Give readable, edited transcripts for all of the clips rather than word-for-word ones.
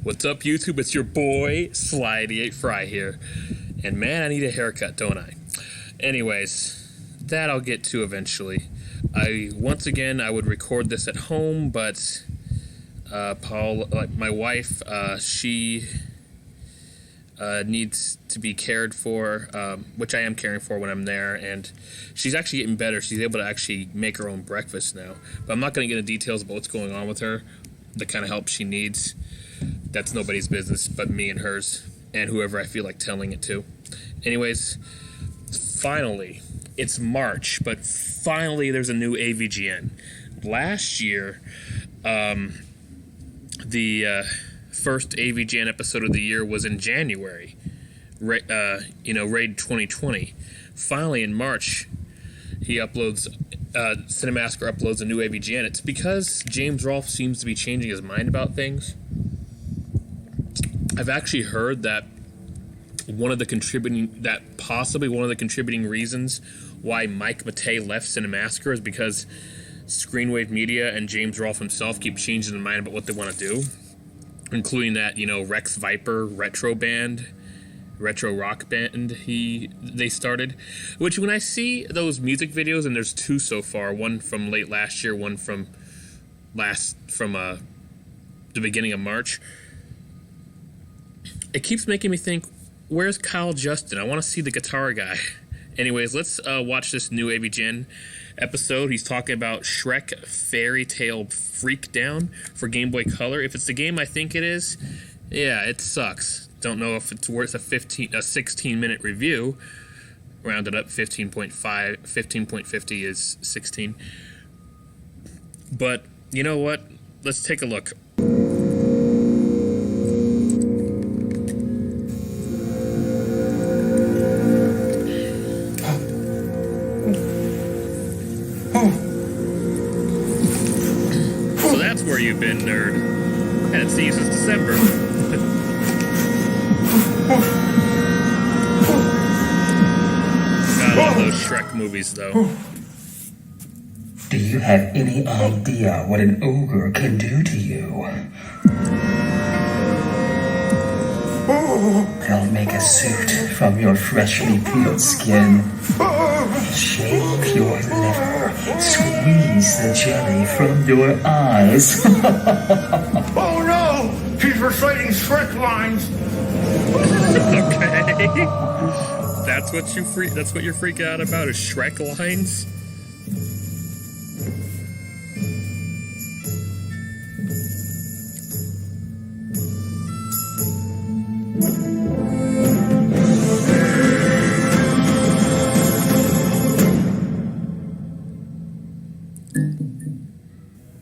What's up, YouTube? It's your boy, Sly88Fry here. And man, I need a haircut, don't I? Anyways, that I'll get to eventually. Once again, I would record this at home, but my wife, she needs to be cared for, which I am caring for when I'm there, and she's actually getting better. She's able to actually make her own breakfast now. But I'm not going to get into details about what's going on with her, the kind of help she needs. That's nobody's business but me and hers, and whoever I feel like telling it to. Anyways, finally, it's March, but finally there's a new AVGN. Last year, the first AVGN episode of the year was in January, Raid 2020. Finally, in March, he uploads, Cinemasker uploads a new AVGN. It's because James Rolfe seems to be changing his mind about things. I've actually heard that possibly one of the contributing reasons why Mike Matei left Cinemasker is because Screenwave Media and James Rolfe himself keep changing their mind about what they want to do, including that, Rex Viper retro rock band they started. Which, when I see those music videos, and there's two so far, one from late last year, one from the beginning of March, it keeps making me think, where's Kyle Justin? I want to see the guitar guy. Anyways, let's watch this new AVGN episode. He's talking about Shrek Fairy Tale Freakdown for Game Boy Color. If it's the game I think it is, yeah, it sucks. Don't know if it's worth a 16-minute review. Rounded up, 15.50 is 16. But you know what? Let's take a look. So that's where you've been, nerd. Hadn't seen you since December. God, I love those Shrek movies, though. Do you have any idea what an ogre can do to you? They'll make a suit from your freshly peeled skin, shave your liver, squeeze the jelly from your eyes. Oh no! He's reciting Shrek lines! Okay. That's what you're freaking out about, is Shrek lines?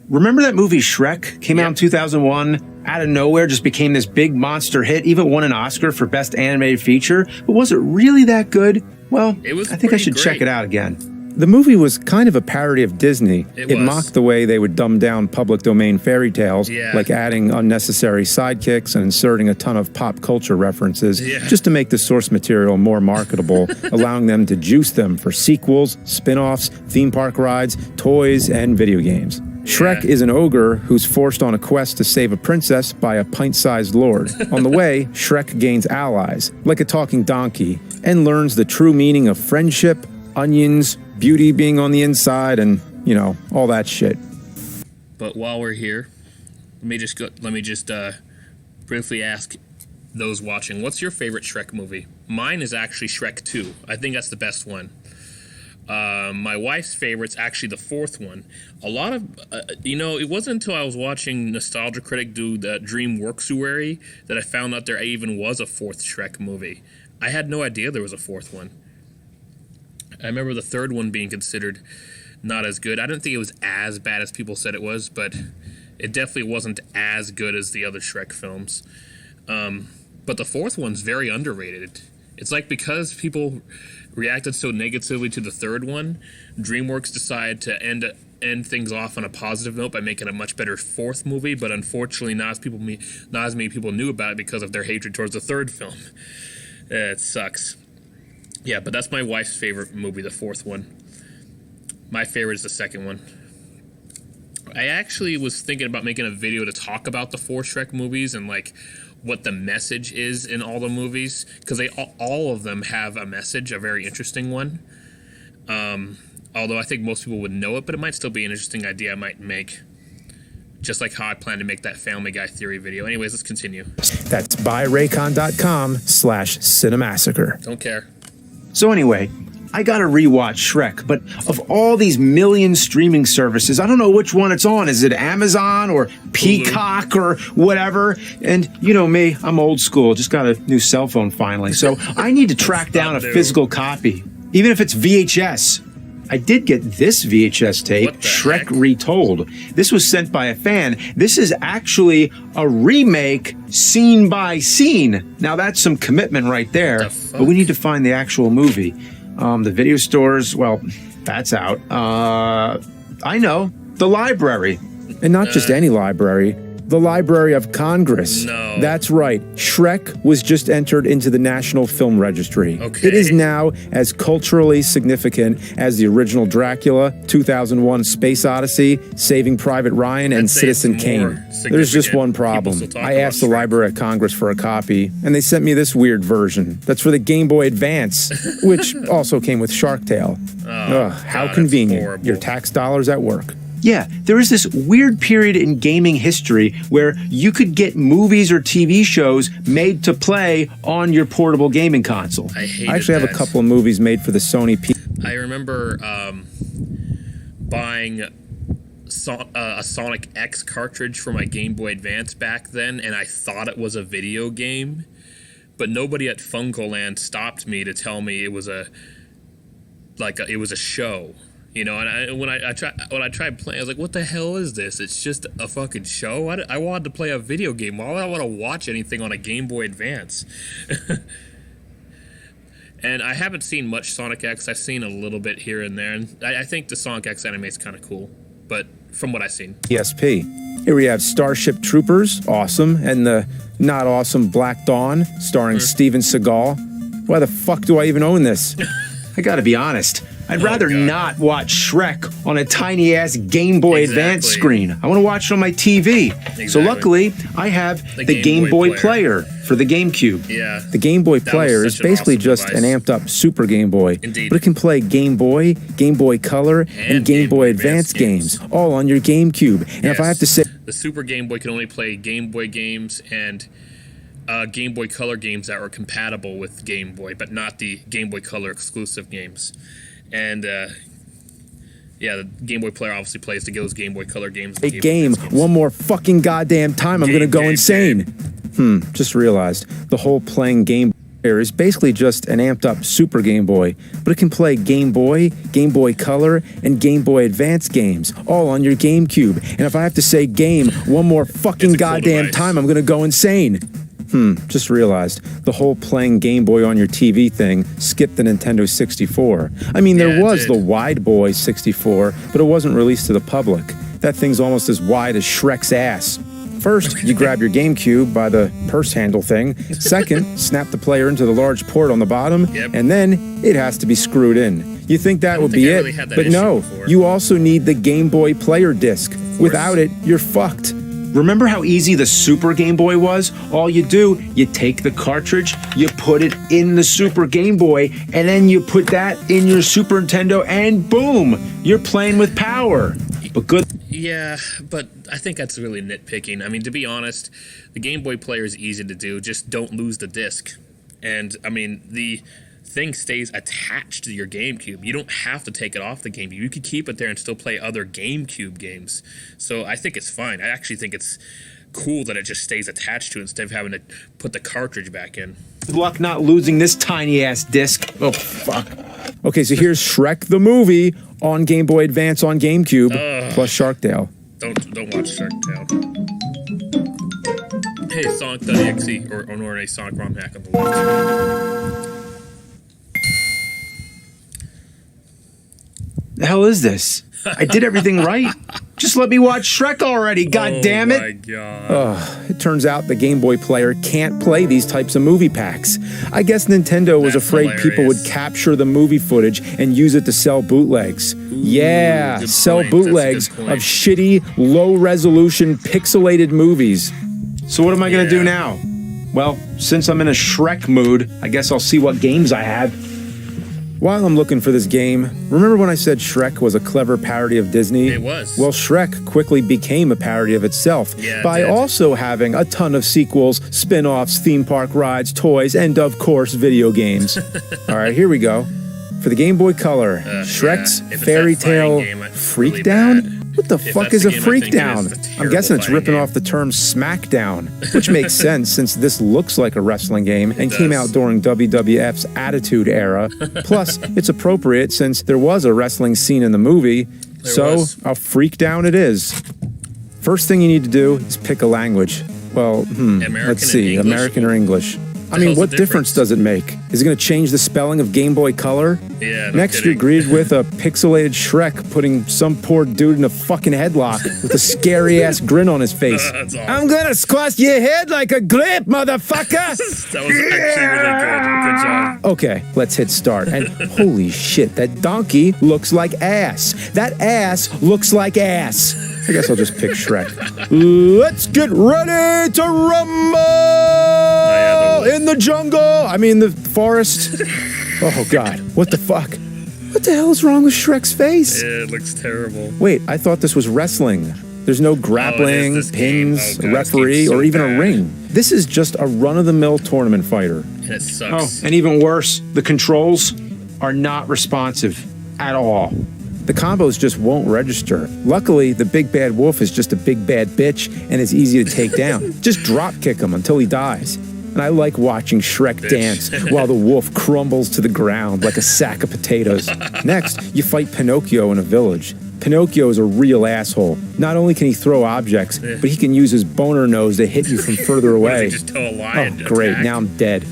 Remember that movie Shrek? Came out in 2001, out of nowhere, just became this big monster hit, even won an Oscar for Best Animated Feature. But was it really that good? Well, I think I should check it out again. The movie was kind of a parody of Disney. It mocked the way they would dumb down public domain fairy tales, like adding unnecessary sidekicks and inserting a ton of pop culture references, just to make the source material more marketable, allowing them to juice them for sequels, spin-offs, theme park rides, toys, and video games. Shrek is an ogre who's forced on a quest to save a princess by a pint-sized lord. On the way, Shrek gains allies, like a talking donkey, and learns the true meaning of friendship, onions, beauty being on the inside, and, all that shit. But while we're here, let me just briefly ask those watching, what's your favorite Shrek movie? Mine is actually Shrek 2. I think that's the best one. My wife's favorite's actually the fourth one. A lot of, it wasn't until I was watching Nostalgia Critic do the Dream Worksuary that I found out there even was a fourth Shrek movie. I had no idea there was a fourth one. I remember the third one being considered not as good. I didn't think it was as bad as people said it was, but it definitely wasn't as good as the other Shrek films. But the fourth one's very underrated. It's like, because people reacted so negatively to the third one, DreamWorks decided to end things off on a positive note by making a much better fourth movie, but unfortunately not as many people knew about it because of their hatred towards the third film. It sucks. Yeah, but that's my wife's favorite movie, the fourth one. My favorite is the second one. I actually was thinking about making a video to talk about the 4 Shrek movies and like what the message is in all the movies, because they all of them have a message, a very interesting one. Although I think most people would know it, but it might still be an interesting idea I might make. Just like how I plan to make that Family Guy theory video. Anyways, let's continue. That's buyraycon.com/cinemassacre. Don't care. So anyway, I gotta rewatch Shrek, but of all these million streaming services, I don't know which one it's on. Is it Amazon or Peacock or whatever? And you know me, I'm old school, just got a new cell phone finally. So I need to track down a physical copy, even if it's VHS. I did get this VHS tape, Shrek Retold. This was sent by a fan. This is actually a remake, scene by scene. Now that's some commitment right there, but we need to find the actual movie. The video stores, well, that's out. I know, the library. And not just any library, the Library of Congress. No. That's right. Shrek was just entered into the National Film Registry. Okay. It is now as culturally significant as the original Dracula, 2001 Space Odyssey, Saving Private Ryan, and Citizen Kane. There's just one problem. I asked the Library of Congress for a copy, and they sent me this weird version. That's for the Game Boy Advance, which also came with Shark Tale. How convenient. Your tax dollars at work. Yeah, there is this weird period in gaming history where you could get movies or TV shows made to play on your portable gaming console. I actually have a couple of movies made for the Sony P. I remember buying a Sonic X cartridge for my Game Boy Advance back then, and I thought it was a video game, but nobody at Funkoland stopped me to tell me it was it was a show. You know, and when I tried playing, I was like, "What the hell is this? It's just a fucking show." I wanted to play a video game. Why would I want to watch anything on a Game Boy Advance? And I haven't seen much Sonic X. I've seen a little bit here and there, and I think the Sonic X anime is kind of cool. But from what I've seen, PSP. Here we have Starship Troopers, awesome, and the not awesome Black Dawn, starring Steven Seagal. Why the fuck do I even own this? I gotta be honest. I'd rather not watch Shrek on a tiny-ass Game Boy Advance screen. I want to watch it on my TV. So luckily, I have the Game Boy Player for the GameCube. Yeah. The Game Boy Player is basically just an amped-up Super Game Boy. Indeed. But it can play Game Boy, Game Boy Color, and Game Boy Advance games, all on your GameCube. And if I have to say... The Super Game Boy can only play Game Boy games and Game Boy Color games that were compatible with Game Boy, but not the Game Boy Color exclusive games. And, yeah, the Game Boy Player obviously plays those Game Boy Color games. A game one more fucking goddamn time, I'm gonna go insane. Just realized the whole playing Game Boy is basically just an amped up Super Game Boy, but it can play Game Boy, Game Boy Color, and Game Boy Advance games, all on your GameCube. And if I have to say game one more fucking goddamn time, I'm gonna go insane. Just realized the whole playing Game Boy on your TV thing skipped the Nintendo 64. I mean, there was the Wide Boy 64, but it wasn't released to the public. That thing's almost as wide as Shrek's ass. First, you grab your GameCube by the purse handle thing. Second, snap the player into the large port on the bottom, and then it has to be screwed in. You think that would be it, but no, you also need the Game Boy Player disc. Without it, you're fucked. Remember how easy the Super Game Boy was? All you do, you take the cartridge, you put it in the Super Game Boy, and then you put that in your Super Nintendo, and boom, you're playing with power. But good. Yeah, but I think that's really nitpicking. I mean, to be honest, the Game Boy Player is easy to do. Just don't lose the disc. And, I mean, the thing stays attached to your GameCube. You don't have to take it off the GameCube. You could keep it there and still play other GameCube games. So I think it's fine. I actually think it's cool that it just stays attached to it instead of having to put the cartridge back in. Good luck not losing this tiny-ass disc. Oh, fuck. Okay, so here's Shrek the movie on Game Boy Advance on GameCube, plus Shark Tale. Don't watch Shark Tale. Hey, Sonic.exe, or a Sonic ROM hack on the left. The hell is this? I did everything right. Just let me watch Shrek already, god damn it. Oh my god. It turns out the Game Boy player can't play these types of movie packs. I guess Nintendo was afraid people would capture the movie footage and use it to sell bootlegs. Yeah, sell bootlegs of shitty, low-resolution, pixelated movies. So what am I gonna do now? Well, since I'm in a Shrek mood, I guess I'll see what games I have. While I'm looking for this game, remember when I said Shrek was a clever parody of Disney? It was. Well, Shrek quickly became a parody of itself by also having a ton of sequels, spin-offs, theme park rides, toys, and of course, video games. All right, here we go. For the Game Boy Color, Shrek's Fairy Tale Freakdown? What the fuck is a Freakdown? I'm guessing it's ripping off the term SmackDown, which makes sense since this looks like a wrestling game and came out during WWF's Attitude Era. Plus, it's appropriate since there was a wrestling scene in the movie, so a Freakdown it is. First thing you need to do is pick a language. Well, let's see, American or English. I mean, what difference does it make? Is it going to change the spelling of Game Boy Color? Yeah, Next, you're greeted with a pixelated Shrek putting some poor dude in a fucking headlock with a scary-ass grin on his face. Awesome. I'm going to squash your head like a grape, motherfucker! That was actually really good. Good job. Okay, let's hit start. And holy shit, that donkey looks like ass. That ass looks like ass. I guess I'll just pick Shrek. Let's get ready to rumble in the jungle. I mean, the forest. Oh, God. What the fuck? What the hell is wrong with Shrek's face? Yeah, it looks terrible. Wait, I thought this was wrestling. There's no grappling, pins, a referee, or even a ring. This is just a run-of-the-mill tournament fighter. And it sucks. Oh, and even worse, the controls are not responsive at all. The combos just won't register. Luckily, the big bad wolf is just a big bad bitch and is easy to take down. Just drop kick him until he dies. And I like watching Shrek dance while the wolf crumbles to the ground like a sack of potatoes. Next, you fight Pinocchio in a village. Pinocchio is a real asshole. Not only can he throw objects, but he can use his boner nose to hit you from further away. Does he just tell a lie and great, attack? now I'm dead.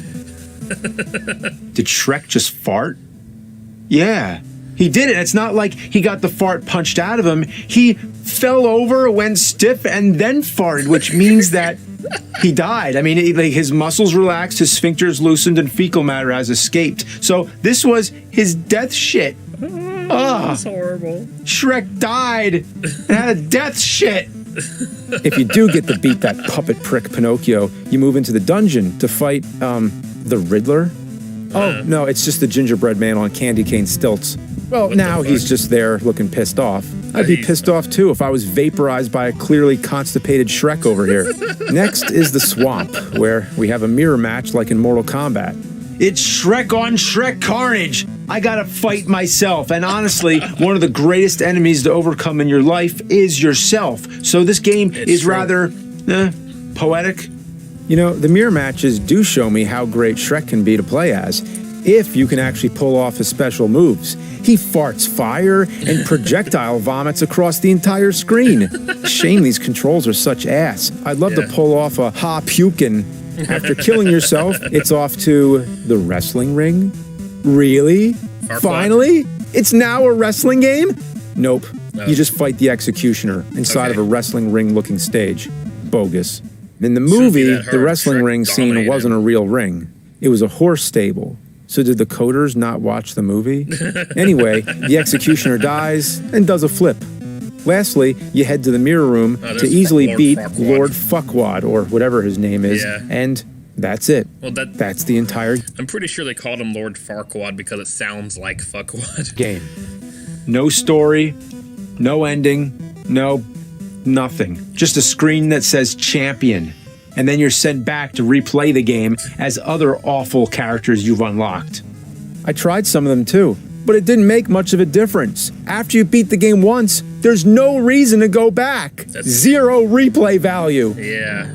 Did Shrek just fart? Yeah, he did it. It's not like he got the fart punched out of him. He fell over, went stiff, and then farted, which means that he died. I mean, his muscles relaxed, his sphincters loosened, and fecal matter has escaped. So this was his death shit. That's horrible. Shrek died and had a death shit. If you do get to beat that puppet prick Pinocchio, you move into the dungeon to fight, the Riddler? Oh, no, it's just the gingerbread man on candy cane stilts. Well, now he's just there looking pissed off. I'd be pissed off too if I was vaporized by a clearly constipated Shrek over here. Next is the swamp, where we have a mirror match like in Mortal Kombat. It's Shrek on Shrek carnage. I gotta fight myself. And honestly, one of the greatest enemies to overcome in your life is yourself. So this game is rather poetic. You know, the mirror matches do show me how great Shrek can be to play as, if you can actually pull off his special moves. He farts fire and projectile vomits across the entire screen. Shame these controls are such ass. I'd love to pull off a ha pukin'. After killing yourself, it's off to the wrestling ring? Really? Finally? It's now a wrestling game? Nope. No. You just fight the executioner inside of a wrestling ring-looking stage. Bogus. In the movie, the wrestling ring scene wasn't a real ring. It was a horse stable. So did the coders not watch the movie? Anyway, the executioner dies and does a flip. Lastly, you head to the mirror room to easily beat Lord Fuckwad, or whatever his name is, and that's it. Well, that's the entire I'm pretty sure they called him Lord Farquaad because it sounds like Fuckwad. Game. No story, no ending, no nothing. Just a screen that says champion. And then you're sent back to replay the game as other awful characters you've unlocked. I tried some of them too, but it didn't make much of a difference. After you beat the game once, there's no reason to go back. Zero replay value. Yeah.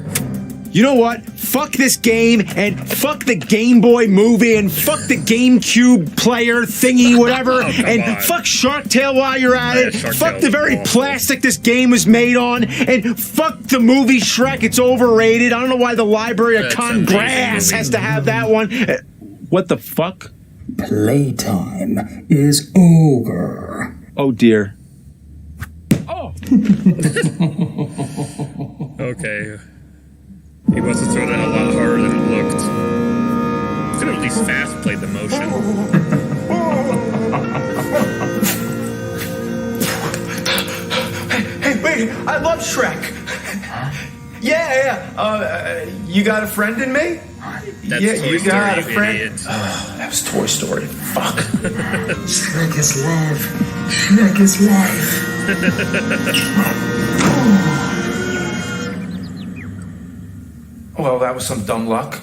You know what? Fuck this game, and fuck the Game Boy movie, and fuck the GameCube player thingy, whatever, and fuck Shark Tale while you're at it. Fuck the very plastic this game was made on, and fuck the movie Shrek. It's overrated. I don't know why the Library of Congress has to have that one. What the fuck? Playtime is over. Oh, dear. Oh! Okay. He must have thrown that a lot harder than it looked. Could have at least fast played the motion. Hey, wait! I love Shrek! Yeah. You got a friend in me? That's yeah, Toy you Story, got a you friend. idiot. Oh, that was Toy Story. Fuck. Shrek is love. Shrek is life. Well, that was some dumb luck.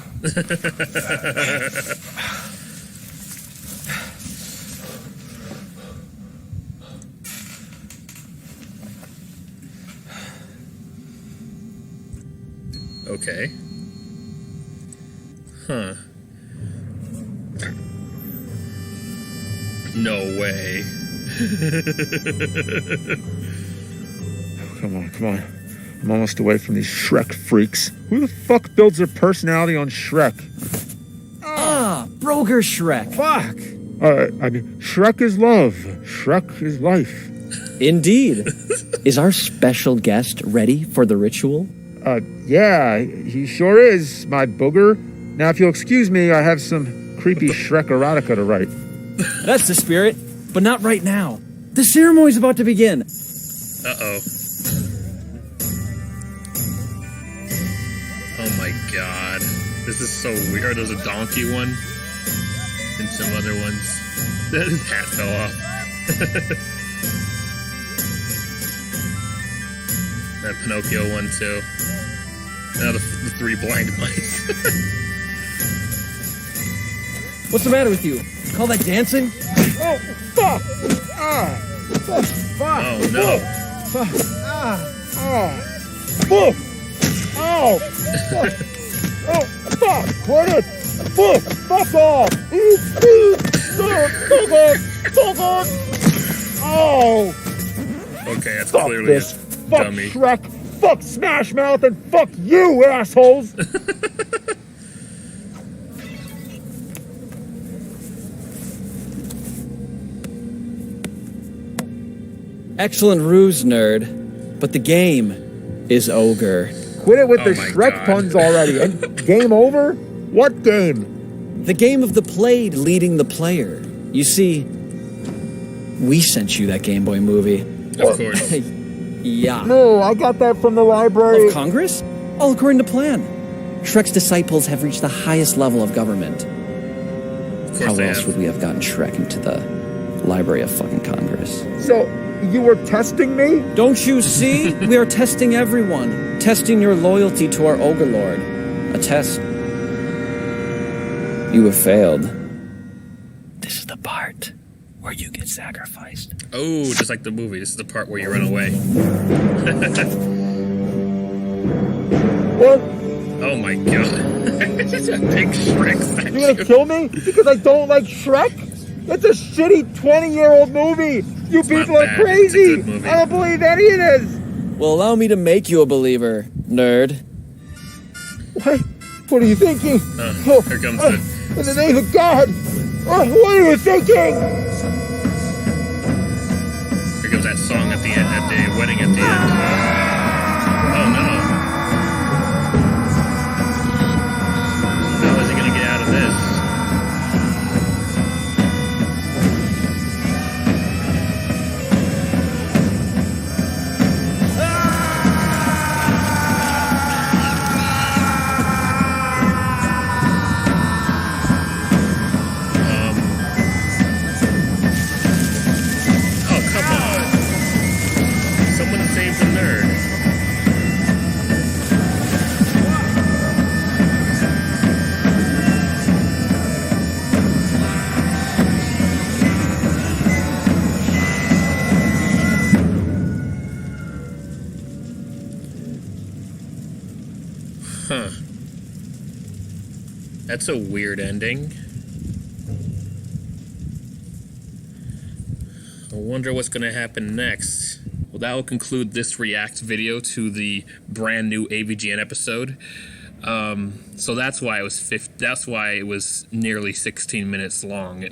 Okay. Huh. No way. Come on. I'm almost away from these Shrek freaks. Who the fuck builds their personality on Shrek? Broger Shrek. Fuck! I mean, Shrek is love. Shrek is life. Indeed. Is our special guest ready for the ritual? Yeah, he sure is, my booger. Now, if you'll excuse me, I have some creepy Shrek erotica to write. That's the spirit, but not right now. The ceremony's about to begin. Uh-oh. Oh my god. This is so weird. There's a donkey one. And some other ones. His hat fell off. That Pinocchio one too. Now the three blind mice. What's the matter with you? Call that dancing? Oh, fuck! Fuck! Oh no. Fuck! Oh! Fuck! Oh, fuck! Quit it! Fuck off! Fuck off! Oh! Okay, that's Fuck clearly this! a Fuck dummy. Shrek! Fuck Smash Mouth! And fuck you, assholes! Excellent ruse, nerd. But the game is ogre. Quit it with Oh the my Shrek God. puns already. And game over? What game? The game of the played leading the player. You see, we sent you that Game Boy movie. Of course. Yeah. No, I got that from the library. Of Congress? All according to plan. Shrek's disciples have reached the highest level of government. Of course How they else have. would we have gotten Shrek into the Library of fucking Congress? So, you were testing me? Don't you see? We are testing everyone. Testing your loyalty to our Ogre Lord. A test. You have failed. This is the part where you get sacrificed. Oh, just like the movie. This is the part where you run away. What? Oh my god. It's just a big Shrek statue. You gonna kill me? Because I don't like Shrek? It's a shitty 20-year-old movie! You It's not people are bad. crazy! It's a good movie. I don't believe any of this! Well, allow me to make you a believer, nerd. What are you thinking? Here comes the... In the name of God! What are you thinking? Here comes that song at the end, at the wedding at the end. Oh no. How is he gonna get out of this? Oh, come on. Someone save the nerd. Huh. That's a weird ending. I wonder what's going to happen next. Well, that will conclude this React video to the brand new AVGN episode. So that's why it was that's why it was nearly 16 minutes long.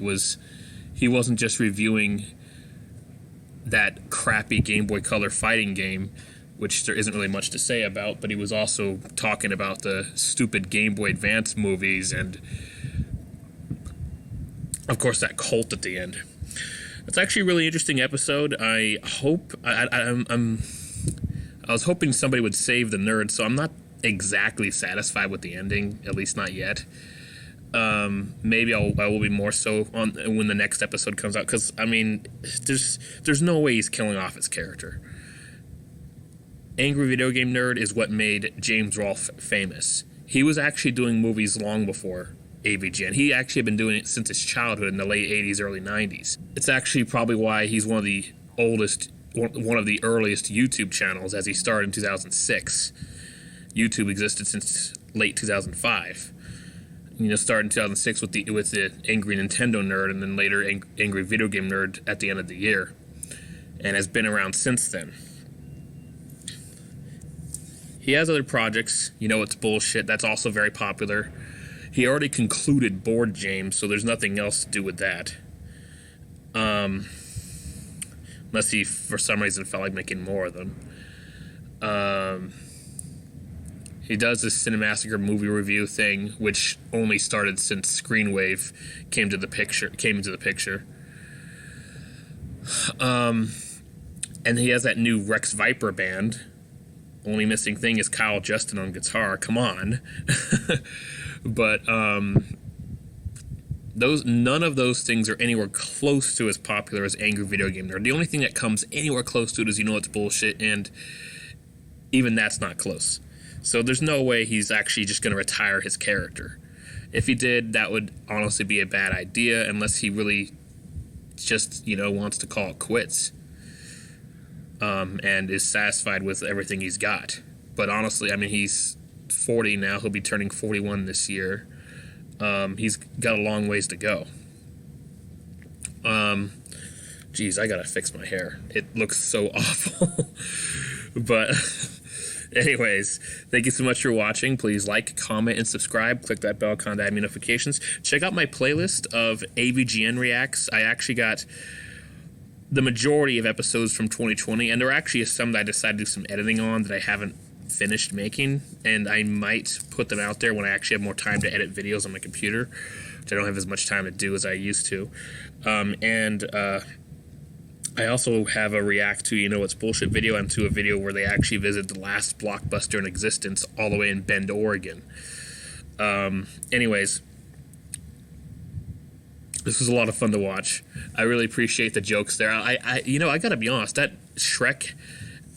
He wasn't just reviewing that crappy Game Boy Color fighting game, which there isn't really much to say about, but he was also talking about the stupid Game Boy Advance movies and, of course, that cult at the end. It's actually a really interesting episode. I hope... I was hoping somebody would save the nerd, so I'm not exactly satisfied with the ending, at least not yet. Maybe I will be more so on when the next episode comes out, because, I mean, there's no way he's killing off his character. Angry Video Game Nerd is what made James Rolfe famous. He was actually doing movies long before AVGN. He actually had been doing it since his childhood in the late 80s, early 90s. It's actually probably why he's one of the earliest YouTube channels, as he started in 2006. YouTube existed since late 2005. Started in 2006 with the Angry Nintendo Nerd, and then later Angry Video Game Nerd at the end of the year, and has been around since then. He has other projects. It's bullshit. That's also very popular. He already concluded Board James, so there's nothing else to do with that. Unless he, for some reason, felt like making more of them. He does this Cinemassacre movie review thing, which only started since Screenwave came into the picture. And he has that new Rex Viper band. Only missing thing is Kyle Justin on guitar. Come on. But none of those things are anywhere close to as popular as Angry Video Game Nerd. The only thing that comes anywhere close to it is it's bullshit, and even that's not close. So there's no way he's actually just going to retire his character. If he did, that would honestly be a bad idea, unless he really just, wants to call it quits. And is satisfied with everything he's got. But honestly, I mean, he's 40 now. He'll be turning 41 this year. He's got a long ways to go. Geez, I gotta fix my hair. It looks so awful. But anyways, thank you so much for watching. Please like, comment, and subscribe. Click that bell icon to add notifications. Check out my playlist of AVGN reacts. I actually got the majority of episodes from 2020, and there actually is some that I decided to do some editing on that I haven't finished making, and I might put them out there when I actually have more time to edit videos on my computer, which I don't have as much time to do as I used to. I also have a react to It's Bullshit video, and to a video where they actually visit the last Blockbuster in existence all the way in Bend, Oregon. Anyways, this was a lot of fun to watch. I really appreciate the jokes there. I gotta be honest, that Shrek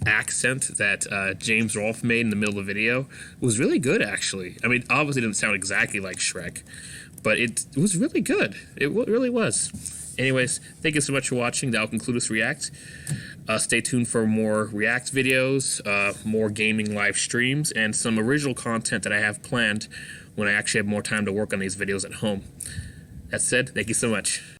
accent that James Rolfe made in the middle of the video was really good, actually. I mean, obviously it didn't sound exactly like Shrek, but it was really good. It really was. Anyways, thank you so much for watching. That'll conclude this react. Stay tuned for more react videos, more gaming live streams, and some original content that I have planned when I actually have more time to work on these videos at home. That said, thank you so much.